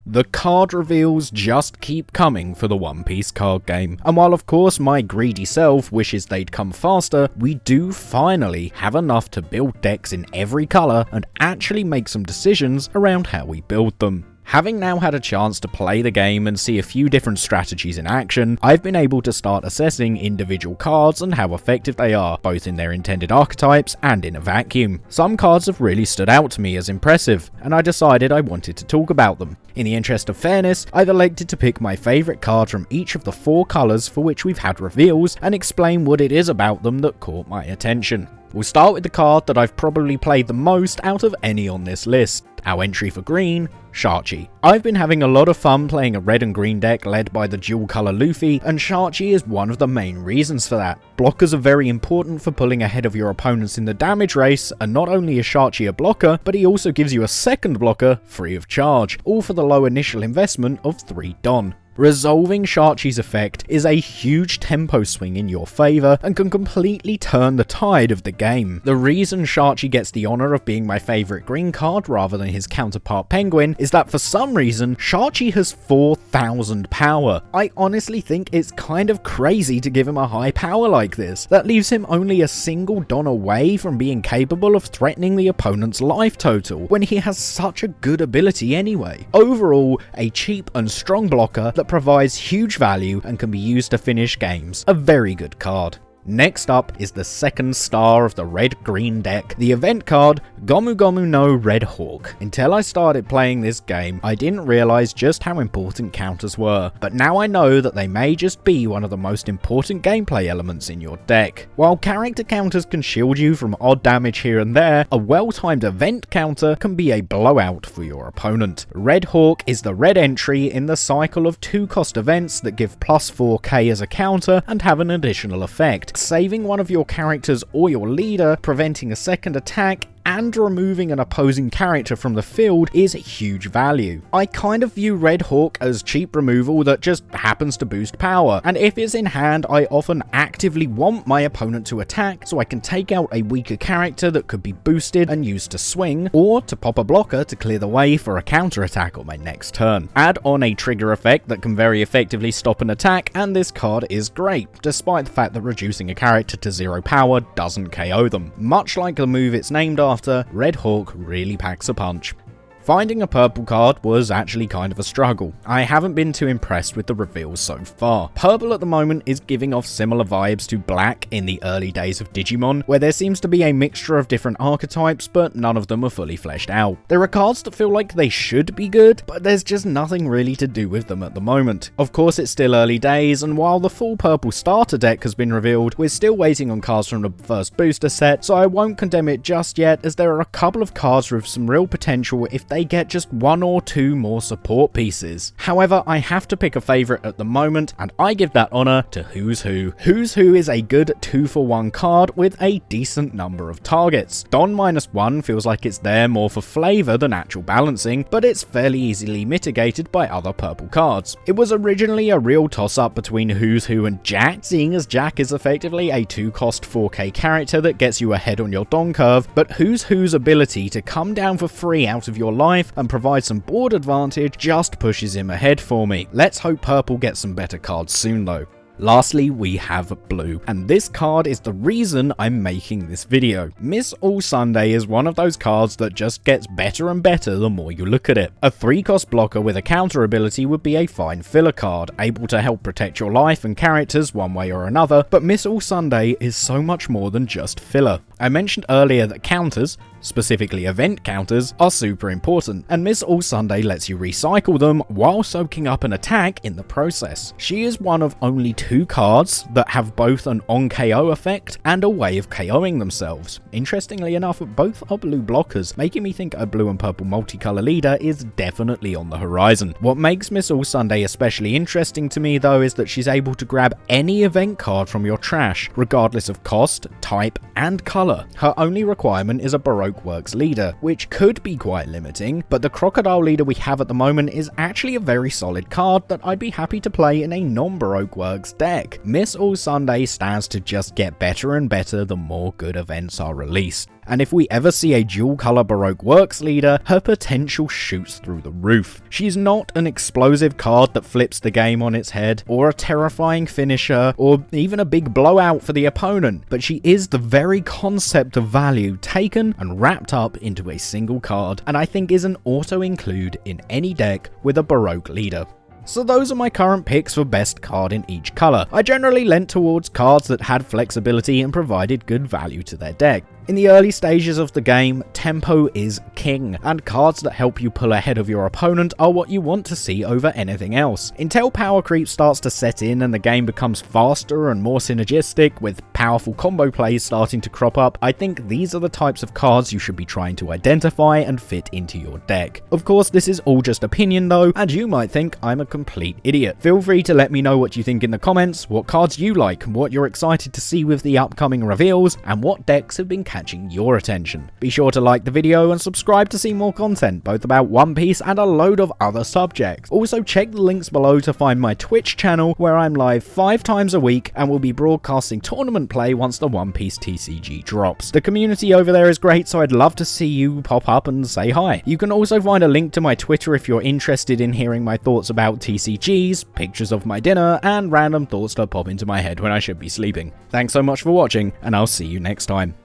The card reveals just keep coming for the One Piece card game, and while of course my greedy self wishes they'd come faster, we do finally have enough to build decks in every colour and actually make some decisions around how we build them. Having now had a chance to play the game and see a few different strategies in action, I've been able to start assessing individual cards and how effective they are, both in their intended archetypes and in a vacuum. Some cards have really stood out to me as impressive, and I decided I wanted to talk about them. In the interest of fairness, I've elected to pick my favourite card from each of the 4 colours for which we've had reveals and explain what it is about them that caught my attention. We'll start with the card that I've probably played the most out of any on this list. Our entry for green, Sharky. I've been having a lot of fun playing a red and green deck led by the dual colour Luffy, and Sharky is one of the main reasons for that. Blockers are very important for pulling ahead of your opponents in the damage race, and not only is Sharky a blocker, but he also gives you a second blocker free of charge, all for the low initial investment of 3 Don. Resolving Sharky's effect is a huge tempo swing in your favour and can completely turn the tide of the game. The reason Sharky gets the honour of being my favourite green card rather than his counterpart Penguin is that for some reason Sharky has 4000 power. I honestly think it's kind of crazy to give him a high power like this. That leaves him only a single Don away from being capable of threatening the opponent's life total when he has such a good ability anyway. Overall, a cheap and strong blocker that provides huge value and can be used to finish games. A very good card. Next up is the second star of the red-green deck, the event card Gomu Gomu no Red Hawk. Until I started playing this game, I didn't realise just how important counters were, but now I know that they may just be one of the most important gameplay elements in your deck. While character counters can shield you from odd damage here and there, a well-timed event counter can be a blowout for your opponent. Red Hawk is the red entry in the cycle of 2-cost events that give plus 4k as a counter and have an additional effect. Saving one of your characters or your leader, preventing a second attack, and removing an opposing character from the field is huge value. I kind of view Red Hawk as cheap removal that just happens to boost power, and if it's in hand I often actively want my opponent to attack so I can take out a weaker character that could be boosted and used to swing, or to pop a blocker to clear the way for a counter attack on my next turn. Add on a trigger effect that can very effectively stop an attack and this card is great, despite the fact that reducing a character to 0 power doesn't KO them. Much like the move it's named after, Red Hawk really packs a punch. Finding a purple card was actually kind of a struggle. I haven't been too impressed with the reveals so far. Purple at the moment is giving off similar vibes to black in the early days of Digimon, where there seems to be a mixture of different archetypes, but none of them are fully fleshed out. There are cards that feel like they should be good, but there's just nothing really to do with them at the moment. Of course, it's still early days, and while the full purple starter deck has been revealed, we're still waiting on cards from the first booster set, so I won't condemn it just yet, as there are a couple of cards with some real potential if they get just 1 or 2 more support pieces. However, I have to pick a favourite at the moment, and I give that honour to Who's Who. Who's Who is a good 2-for-1 card with a decent number of targets. Don -1 feels like it's there more for flavour than actual balancing, but it's fairly easily mitigated by other purple cards. It was originally a real toss-up between Who's Who and Jack, seeing as Jack is effectively a 2-cost 4k character that gets you ahead on your Don curve, but Who's Who's ability to come down for free out of your life and provide some board advantage just pushes him ahead for me. Let's hope purple gets some better cards soon though. Lastly, we have blue, and this card is the reason I'm making this video. Miss All Sunday is one of those cards that just gets better and better the more you look at it. A 3-cost blocker with a counter ability would be a fine filler card, able to help protect your life and characters one way or another, but Miss All Sunday is so much more than just filler. I mentioned earlier that counters, specifically event counters, are super important, and Miss All Sunday lets you recycle them while soaking up an attack in the process. She is one of only 2 cards that have both an on-KO effect and a way of KOing themselves. Interestingly enough, both are blue blockers, making me think a blue and purple multicolour leader is definitely on the horizon. What makes Miss All Sunday especially interesting to me though is that she's able to grab any event card from your trash, regardless of cost, type, and colour. Her only requirement is a Baroque Works leader, which could be quite limiting, but the Crocodile leader we have at the moment is actually a very solid card that I'd be happy to play in a non-Baroque Works deck. Miss All Sunday stands to just get better and better the more good events are released. and if we ever see a dual color Baroque Works leader, her potential shoots through the roof. She's not an explosive card that flips the game on its head, or a terrifying finisher, or even a big blowout for the opponent, but she is the very concept of value taken and wrapped up into a single card, and I think is an auto-include in any deck with a Baroque leader. So those are my current picks for best card in each colour. I generally leant towards cards that had flexibility and provided good value to their deck. In the early stages of the game, tempo is king, and cards that help you pull ahead of your opponent are what you want to see over anything else. Until power creep starts to set in and the game becomes faster and more synergistic, with powerful combo plays starting to crop up, I think these are the types of cards you should be trying to identify and fit into your deck. Of course, this is all just opinion though, and you might think I'm a complete idiot. Feel free to let me know what you think in the comments, what cards you like, what you're excited to see with the upcoming reveals, and what decks have been catching your attention. Be sure to like the video and subscribe to see more content, both about One Piece and a load of other subjects. Also check the links below to find my Twitch channel, where I'm live 5 times a week and will be broadcasting tournament play once the One Piece TCG drops. The community over there is great, so I'd love to see you pop up and say hi. You can also find a link to my Twitter if you're interested in hearing my thoughts about TCGs, pictures of my dinner, and random thoughts that pop into my head when I should be sleeping. Thanks so much for watching, and I'll see you next time.